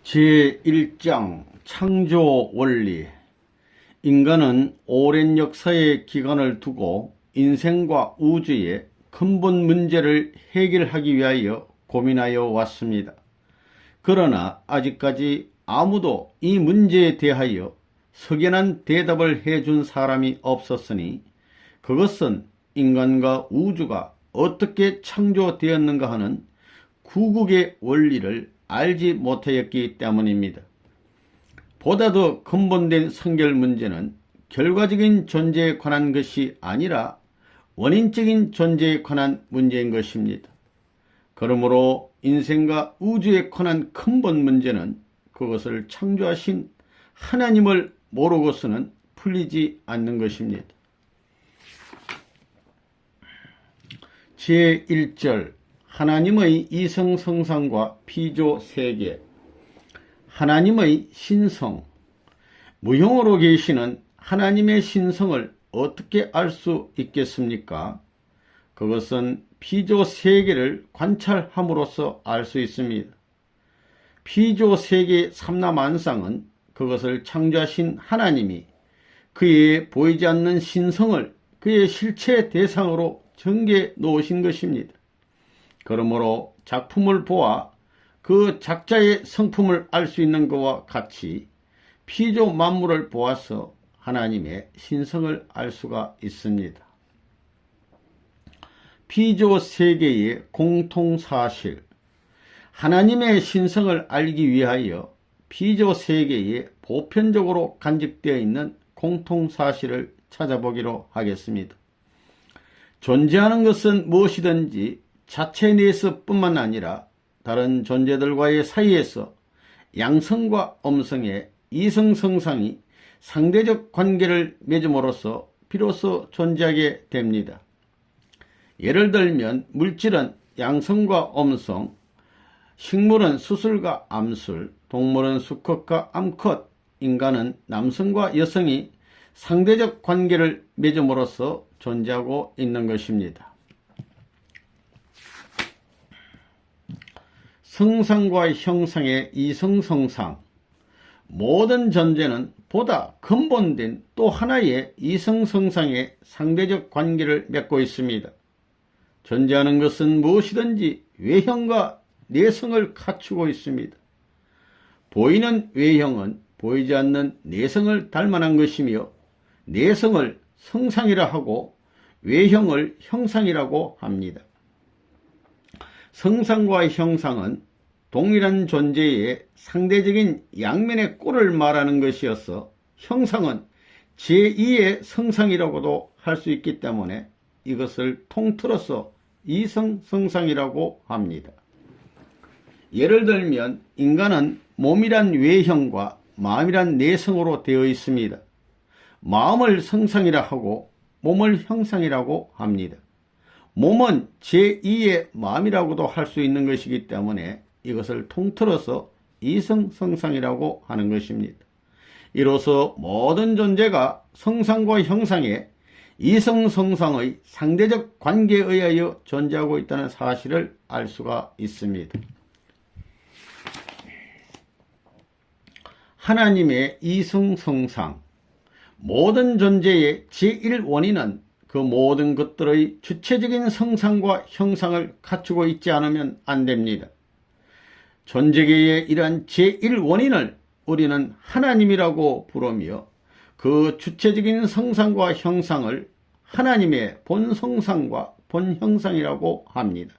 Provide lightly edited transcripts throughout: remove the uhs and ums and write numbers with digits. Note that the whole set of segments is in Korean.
제1장 창조 원리. 인간은 오랜 역사의 기간을 두고 인생과 우주의 근본 문제를 해결하기 위하여 고민하여 왔습니다. 그러나 아직까지 아무도 이 문제에 대하여 석연한 대답을 해준 사람이 없었으니 그것은 인간과 우주가 어떻게 창조되었는가 하는 구국의 원리를 알지 못하였기 때문입니다. 보다 더 근본된 성결 문제는 결과적인 존재에 관한 것이 아니라 원인적인 존재에 관한 문제인 것입니다. 그러므로 인생과 우주에 관한 근본 문제는 그것을 창조하신 하나님을 모르고서는 풀리지 않는 것입니다. 제1절 하나님의 이성성상과 피조세계. 하나님의 신성. 무형으로 계시는 하나님의 신성을 어떻게 알 수 있겠습니까? 그것은 피조세계를 관찰함으로써 알 수 있습니다. 피조세계 삼라만상은 그것을 창조하신 하나님이 그의 보이지 않는 신성을 그의 실체 대상으로 전개해 놓으신 것입니다. 그러므로 작품을 보아 그 작자의 성품을 알 수 있는 것과 같이 피조 만물을 보아서 하나님의 신성을 알 수가 있습니다. 피조 세계의 공통사실. 하나님의 신성을 알기 위하여 피조 세계에 보편적으로 간직되어 있는 공통사실을 찾아보기로 하겠습니다. 존재하는 것은 무엇이든지 자체 내에서 뿐만 아니라 다른 존재들과의 사이에서 양성과 음성의 이성성상이 상대적 관계를 맺음으로써 비로소 존재하게 됩니다. 예를 들면 물질은 양성과 음성, 식물은 수술과 암술, 동물은 수컷과 암컷, 인간은 남성과 여성이 상대적 관계를 맺음으로써 존재하고 있는 것입니다. 성상과 형상의 이성성상. 모든 존재는 보다 근본된 또 하나의 이성성상의 상대적 관계를 맺고 있습니다. 존재하는 것은 무엇이든지 외형과 내성을 갖추고 있습니다. 보이는 외형은 보이지 않는 내성을 닮아난 것이며 내성을 성상이라 하고 외형을 형상이라고 합니다. 성상과 형상은 동일한 존재의 상대적인 양면의 꼴을 말하는 것이어서 형상은 제2의 성상이라고도 할 수 있기 때문에 이것을 통틀어서 이성성상이라고 합니다. 예를 들면 인간은 몸이란 외형과 마음이란 내성으로 되어 있습니다. 마음을 성상이라 하고 몸을 형상이라고 합니다. 몸은 제2의 마음이라고도 할 수 있는 것이기 때문에 이것을 통틀어서 이성성상이라고 하는 것입니다. 이로써 모든 존재가 성상과 형상의 이성성상의 상대적 관계에 의하여 존재하고 있다는 사실을 알 수가 있습니다. 하나님의 이성성상. 모든 존재의 제1원인은 그 모든 것들의 주체적인 성상과 형상을 갖추고 있지 않으면 안 됩니다. 존재계의 이러한 제1원인을 우리는 하나님이라고 부르며 그 주체적인 성상과 형상을 하나님의 본성상과 본형상이라고 합니다.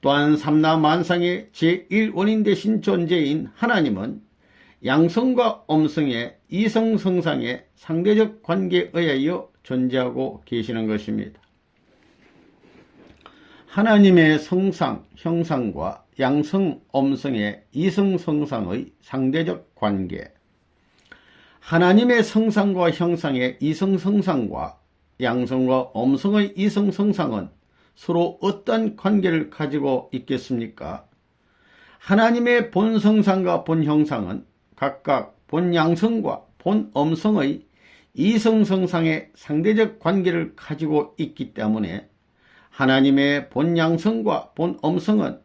또한 삼라만상의 제1원인 되신 존재인 하나님은 양성과 음성의 이성성상의 상대적 관계에 의하여 존재하고 계시는 것입니다. 하나님의 성상, 형상과 양성, 음성의 이성성상의 상대적 관계. 하나님의 성상과 형상의 이성성상과 양성과 음성의 이성성상은 서로 어떤 관계를 가지고 있겠습니까? 하나님의 본성상과 본형상은 각각 본양성과 본음성의 이성성상의 상대적 관계를 가지고 있기 때문에 하나님의 본양성과 본음성은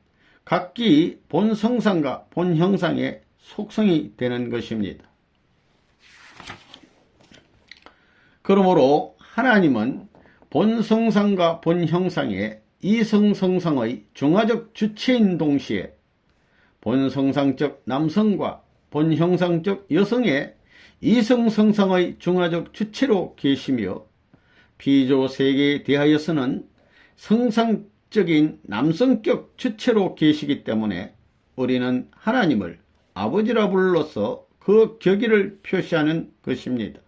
각기 본성상과 본형상의 속성이 되는 것입니다. 그러므로 하나님은 본성상과 본형상의 이성성상의 중화적 주체인 동시에 본성상적 남성과 본형상적 여성의 이성성상의 중화적 주체로 계시며 피조 세계에 대하여서는 성상적인 남성격 주체로 계시기 때문에 우리는 하나님을 아버지라 불러서 그 격의를 표시하는 것입니다.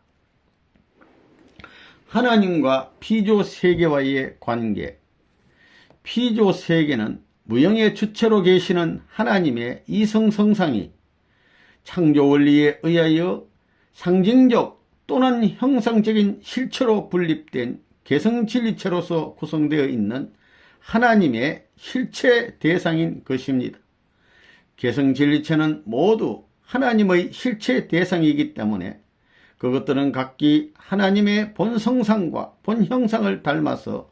하나님과 피조 세계와의 관계. 피조 세계는 무형의 주체로 계시는 하나님의 이성성상이 창조 원리에 의하여 상징적 또는 형상적인 실체로 분립된 개성진리체로서 구성되어 있는 하나님의 실체 대상인 것입니다. 개성진리체는 모두 하나님의 실체 대상이기 때문에 그것들은 각기 하나님의 본성상과 본형상을 닮아서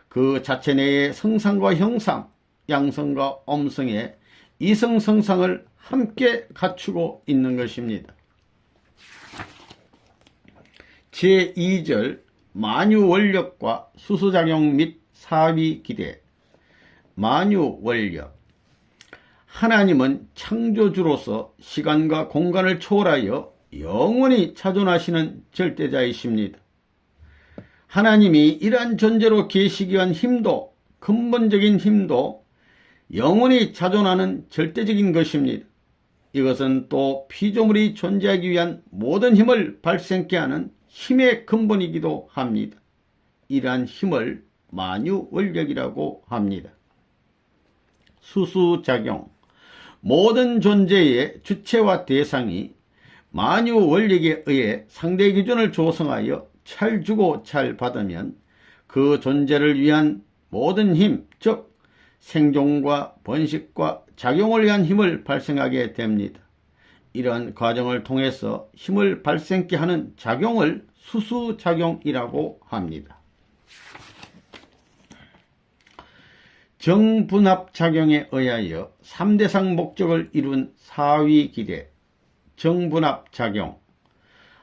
그 자체 내의 성상과 형상, 양성과 엄성의 이성성상을 함께 갖추고 있는 것입니다. 제2절 만유원력과 수수작용 및 사위기대. 만유원력. 하나님은 창조주로서 시간과 공간을 초월하여 영원히 자존하시는 절대자이십니다. 하나님이 이러한 존재로 계시기 위한 힘도, 근본적인 힘도 영원히 자존하는 절대적인 것입니다. 이것은 또 피조물이 존재하기 위한 모든 힘을 발생케 하는 힘의 근본이기도 합니다. 이러한 힘을 만유원력이라고 합니다. 수수작용. 모든 존재의 주체와 대상이 만유원력에 의해 상대 기준을 조성하여 잘 주고 잘 받으면 그 존재를 위한 모든 힘, 즉 생존과 번식과 작용을 위한 힘을 발생하게 됩니다. 이러한 과정을 통해서 힘을 발생케 하는 작용을 수수작용이라고 합니다. 정분합작용에 의하여 3대상 목적을 이룬 사위기대. 정분합작용.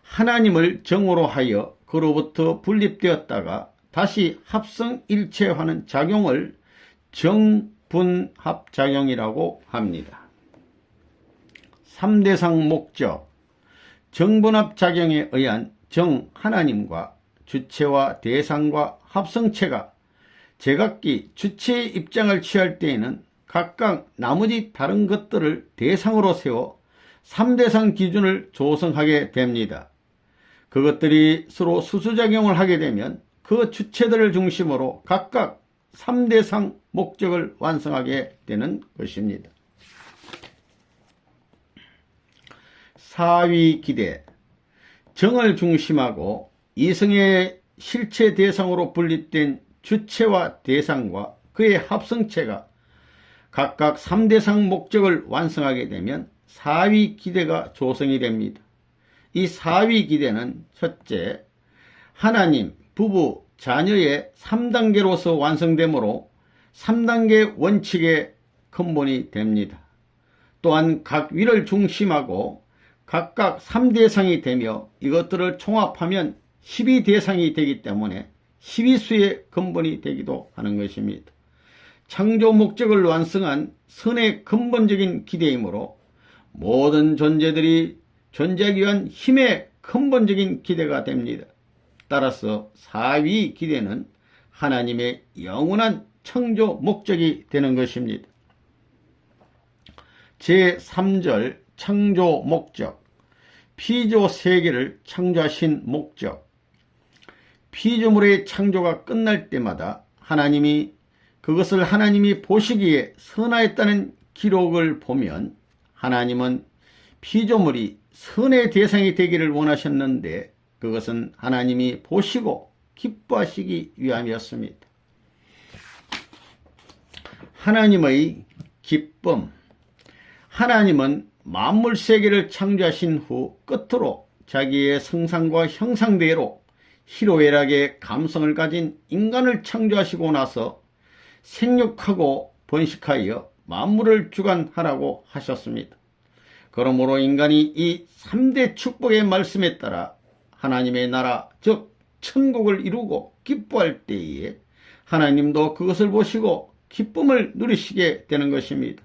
하나님을 정으로 하여 그로부터 분립되었다가 다시 합성일체화하는 작용을 정분합작용이라고 합니다. 3대상 목적. 정분합작용에 의한 하나님과 주체와 대상과 합성체가 제각기 주체의 입장을 취할 때에는 각각 나머지 다른 것들을 대상으로 세워 3대상 기준을 조성하게 됩니다. 그것들이 서로 수수작용을 하게 되면 그 주체들을 중심으로 각각 3대상 목적을 완성하게 되는 것입니다. 사위기대. 정을 중심하고 이성의 실체 대상으로 분립된 주체와 대상과 그의 합성체가 각각 3대상 목적을 완성하게 되면 사위기대가 조성이 됩니다. 이 사위기대는 첫째, 하나님, 부부, 자녀의 3단계로서 완성되므로 3단계 원칙의 근본이 됩니다. 또한 각 위를 중심하고 각각 3대상이 되며 이것들을 총합하면 12대상이 되기 때문에 12수의 근본이 되기도 하는 것입니다. 창조 목적을 완성한 선의 근본적인 기대이므로 모든 존재들이 존재하기 위한 힘의 근본적인 기대가 됩니다. 따라서 사위 기대는 하나님의 영원한 창조 목적이 되는 것입니다. 제3절 창조 목적. 피조 세계를 창조하신 목적. 피조물의 창조가 끝날 때마다 그것을 하나님이 보시기에 선하였다는 기록을 보면 하나님은 피조물이 선의 대상이 되기를 원하셨는데 그것은 하나님이 보시고 기뻐하시기 위함이었습니다. 하나님의 기쁨. 하나님은 만물 세계를 창조하신 후 끝으로 자기의 성상과 형상대로 희로애락의 감성을 가진 인간을 창조하시고 나서 생육하고 번식하여 만물을 주관하라고 하셨습니다. 그러므로 인간이 이 3대 축복의 말씀에 따라 하나님의 나라 즉 천국을 이루고 기뻐할 때에 하나님도 그것을 보시고 기쁨을 누리시게 되는 것입니다.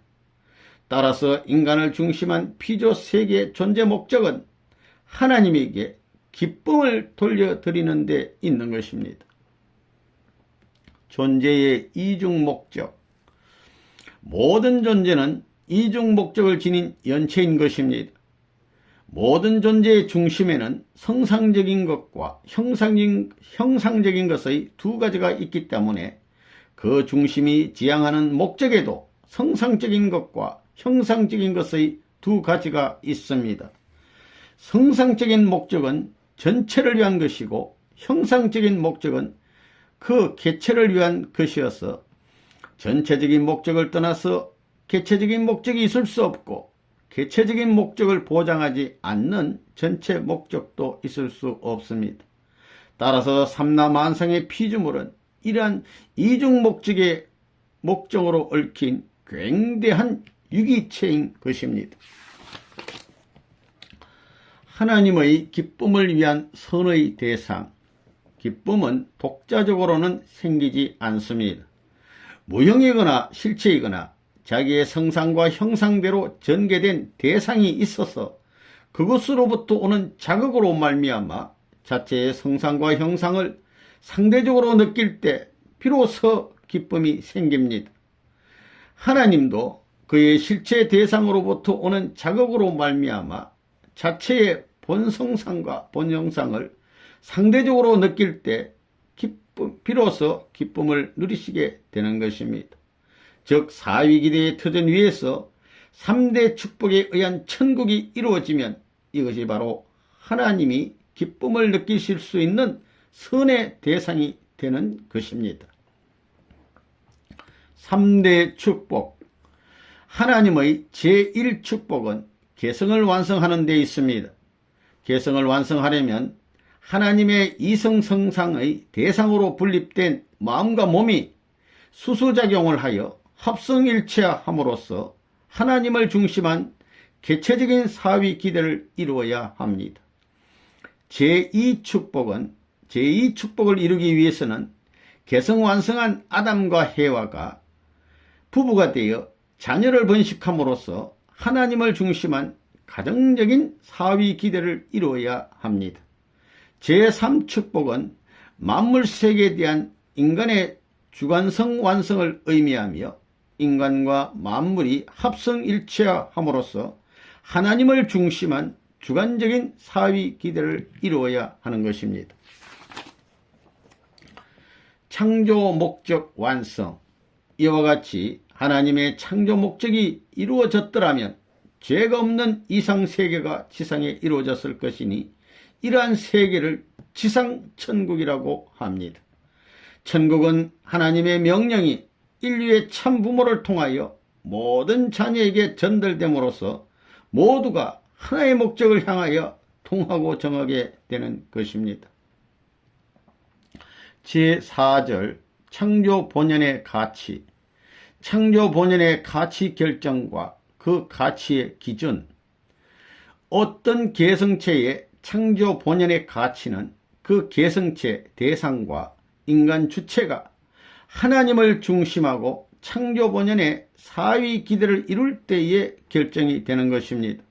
따라서 인간을 중심한 피조 세계의 존재 목적은 하나님에게 기쁨을 돌려드리는 데 있는 것입니다. 존재의 이중 목적. 모든 존재는 이중 목적을 지닌 연체인 것입니다. 모든 존재의 중심에는 성상적인 것과 형상적인 것의 두 가지가 있기 때문에 그 중심이 지향하는 목적에도 성상적인 것과 형상적인 것의 두 가지가 있습니다. 성상적인 목적은 전체를 위한 것이고 형상적인 목적은 그 개체를 위한 것이어서 전체적인 목적을 떠나서 개체적인 목적이 있을 수 없고 개체적인 목적을 보장하지 않는 전체 목적도 있을 수 없습니다. 따라서 삼라만상의 피조물은 이러한 이중 목적의 목적으로 얽힌 굉대한 유기체인 것입니다. 하나님의 기쁨을 위한 선의 대상. 기쁨은 독자적으로는 생기지 않습니다. 무형이거나 실체이거나 자기의 성상과 형상대로 전개된 대상이 있어서 그것으로부터 오는 자극으로 말미암아 자체의 성상과 형상을 상대적으로 느낄 때 비로소 기쁨이 생깁니다. 하나님도 그의 실체 대상으로부터 오는 자극으로 말미암아 자체의 본성상과 본형상을 상대적으로 느낄 때 비로소 기쁨을 누리시게 되는 것입니다. 즉 사위기대의 터전 위에서 3대 축복에 의한 천국이 이루어지면 이것이 바로 하나님이 기쁨을 느끼실 수 있는 선의 대상이 되는 것입니다. 3대 축복. 하나님의 제1축복은 개성을 완성하는 데 있습니다. 개성을 완성하려면 하나님의 이성성상의 대상으로 분립된 마음과 몸이 수수작용을 하여 합성일체함으로써 하나님을 중심한 개체적인 사위 기대를 이루어야 합니다. 제2축복은 제2축복을 이루기 위해서는 개성완성한 아담과 해와가 부부가 되어 자녀를 번식함으로써 하나님을 중심한 가정적인 사위 기대를 이루어야 합니다. 제3축복은 만물세계에 대한 인간의 주관성 완성을 의미하며 인간과 만물이 합성일체함으로써 하나님을 중심한 주관적인 사위 기대를 이루어야 하는 것입니다. 창조 목적 완성. 이와 같이 하나님의 창조 목적이 이루어졌더라면 죄가 없는 이상세계가 지상에 이루어졌을 것이니 이러한 세계를 지상천국이라고 합니다. 천국은 하나님의 명령이 인류의 참부모를 통하여 모든 자녀에게 전달됨으로써 모두가 하나의 목적을 향하여 통하고 정하게 되는 것입니다. 제4절 창조 본연의 가치. 창조 본연의 가치 결정과 그 가치의 기준. 어떤 개성체의 창조 본연의 가치는 그 개성체 대상과 인간 주체가 하나님을 중심하고 창조 본연의 사위 기대를 이룰 때에 결정이 되는 것입니다.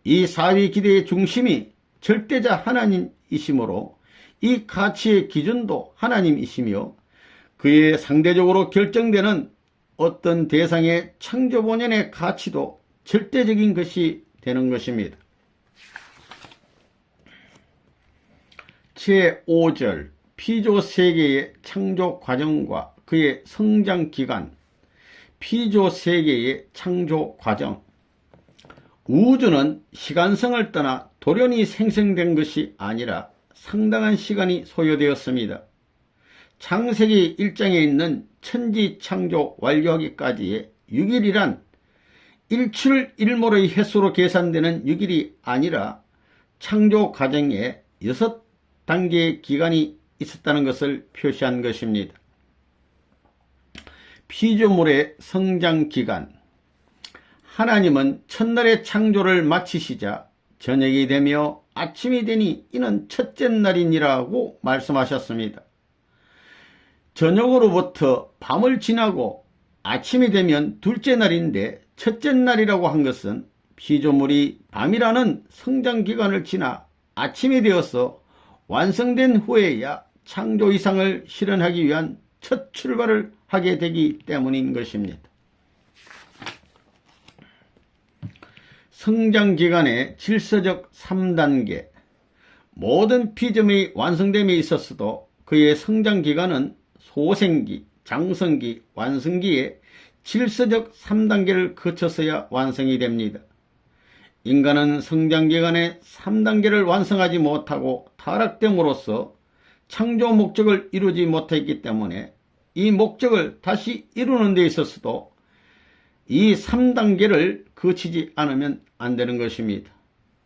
이 사위 기대의 중심이 절대자 하나님이시므로 이 가치의 기준도 하나님이시며 그에 상대적으로 결정되는 어떤 대상의 창조 본연의 가치도 절대적인 것이 되는 것입니다. 제5절 피조 세계의 창조 과정과 그의 성장 기간. 피조 세계의 창조 과정. 우주는 시간성을 떠나 돌연히 생성된 것이 아니라 상당한 시간이 소요되었습니다. 창세기 1장에 있는 천지 창조 완료하기까지의 6일이란 일출 일몰의 횟수로 계산되는 6일이 아니라 창조 과정에 6단계의 기간이 있었다는 것을 표시한 것입니다. 피조물의 성장 기간. 하나님은 첫날의 창조를 마치시자 저녁이 되며 아침이 되니 이는 첫째 날이니라고 말씀하셨습니다. 저녁으로부터 밤을 지나고 아침이 되면 둘째 날인데 첫째 날이라고 한 것은 피조물이 밤이라는 성장기간을 지나 아침이 되어서 완성된 후에야 창조 이상을 실현하기 위한 첫 출발을 하게 되기 때문인 것입니다. 성장기간의 질서적 3단계. 모든 피조물이 완성됨에 있어서도 그의 성장기간은 소생기, 장성기, 완성기의 질서적 3단계를 거쳐서야 완성이 됩니다. 인간은 성장기간의 3단계를 완성하지 못하고 타락됨으로써 창조 목적을 이루지 못했기 때문에 이 목적을 다시 이루는 데 있어서도 이 3단계를 거치지 않으면 안 되는 것입니다.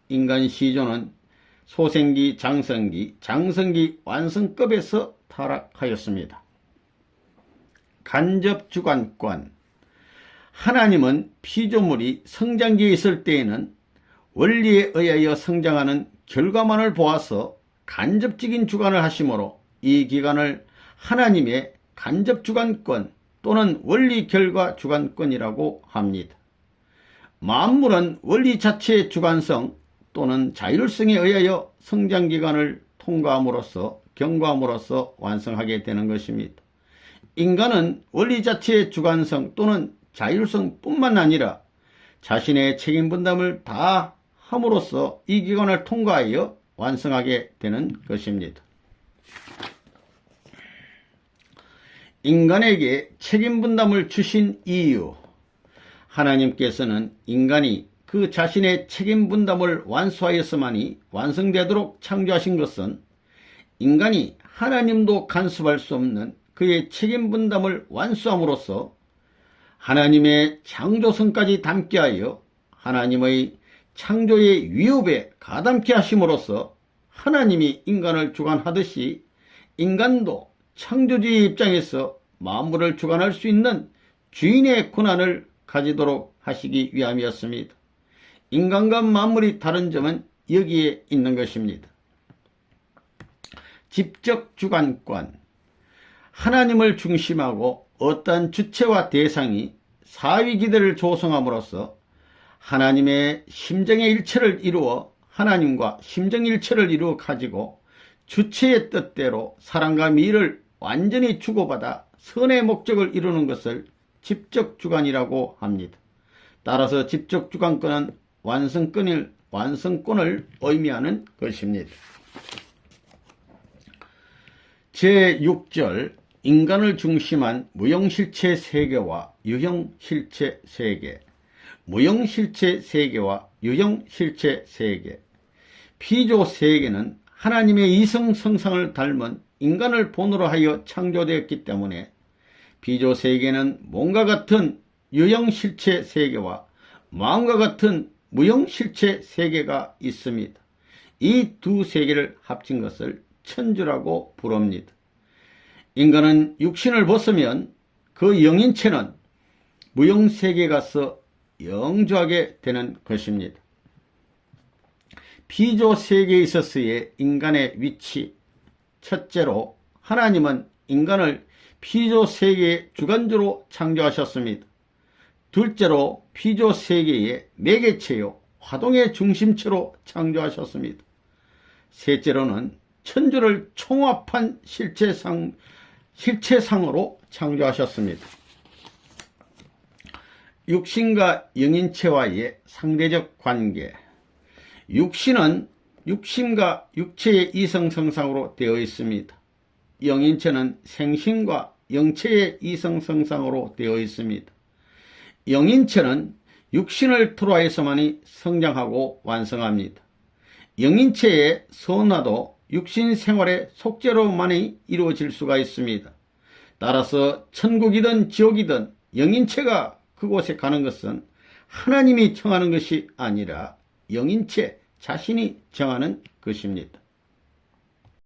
인간 시조는 소생기, 장성기, 장성기 완성급에서 타락하였습니다. 간접주관권. 하나님은 피조물이 성장기에 있을 때에는 원리에 의하여 성장하는 결과만을 보아서 간접적인 주관을 하시므로 이 기간을 하나님의 간접주관권 또는 원리결과주관권이라고 합니다. 만물은 원리 자체의 주관성 또는 자율성에 의하여 성장기간을 통과함으로써 경과함으로써 완성하게 되는 것입니다. 인간은 원리 자체의 주관성 또는 자율성 뿐만 아니라 자신의 책임분담을 다 함으로써 이 기간을 통과하여 완성하게 되는 것입니다. 인간에게 책임분담을 주신 이유. 하나님께서는 인간이 그 자신의 책임분담을 완수하였으마니 완성되도록 창조하신 것은 인간이 하나님도 간섭할 수 없는 그의 책임분담을 완수함으로써 하나님의 창조성까지 담게 하여 하나님의 창조의 위협에 가담케 하심으로써 하나님이 인간을 주관하듯이 인간도 창조주의 입장에서 만물을 주관할 수 있는 주인의 권한을 가지도록 하시기 위함이었습니다. 인간과 만물이 다른 점은 여기에 있는 것입니다. 직접 주관권. 하나님을 중심하고 어떠한 주체와 대상이 사위기대를 조성함으로써 하나님의 심정의 일체를 이루어 하나님과 심정일체를 이루어 가지고 주체의 뜻대로 사랑과 미를 완전히 주고받아 선의 목적을 이루는 것을 직접주관이라고 합니다. 따라서 직접주관권은 완성권을 의미하는 것입니다. 제6절 인간을 중심한 무형실체 세계와 유형실체 세계. 무형실체 세계와 유형실체 세계. 피조 세계는 하나님의 이성성상을 닮은 인간을 본으로 하여 창조되었기 때문에 피조 세계는 몸과 같은 유형실체 세계와 마음과 같은 무형실체 세계가 있습니다. 이 두 세계를 합친 것을 천주라고 부릅니다. 인간은 육신을 벗으면 그 영인체는 무형세계에 가서 영주하게 되는 것입니다. 피조세계에 있어서의 인간의 위치. 첫째로 하나님은 인간을 피조세계의 주관주로 창조하셨습니다. 둘째로 피조세계의 매개체요 화동의 중심체로 창조하셨습니다. 셋째로는 천주를 총합한 실체상으로 창조하셨습니다. 육신과 영인체와의 상대적 관계. 육신은 육신과 육체의 이성성상으로 되어 있습니다. 영인체는 생신과 영체의 이성성상으로 되어 있습니다. 영인체는 육신을 토로하여서만이 성장하고 완성합니다. 영인체의 선화도 육신 생활의 속죄로만이 이루어질 수가 있습니다. 따라서 천국이든 지옥이든 영인체가 그곳에 가는 것은 하나님이 정하는 것이 아니라 영인체 자신이 정하는 것입니다.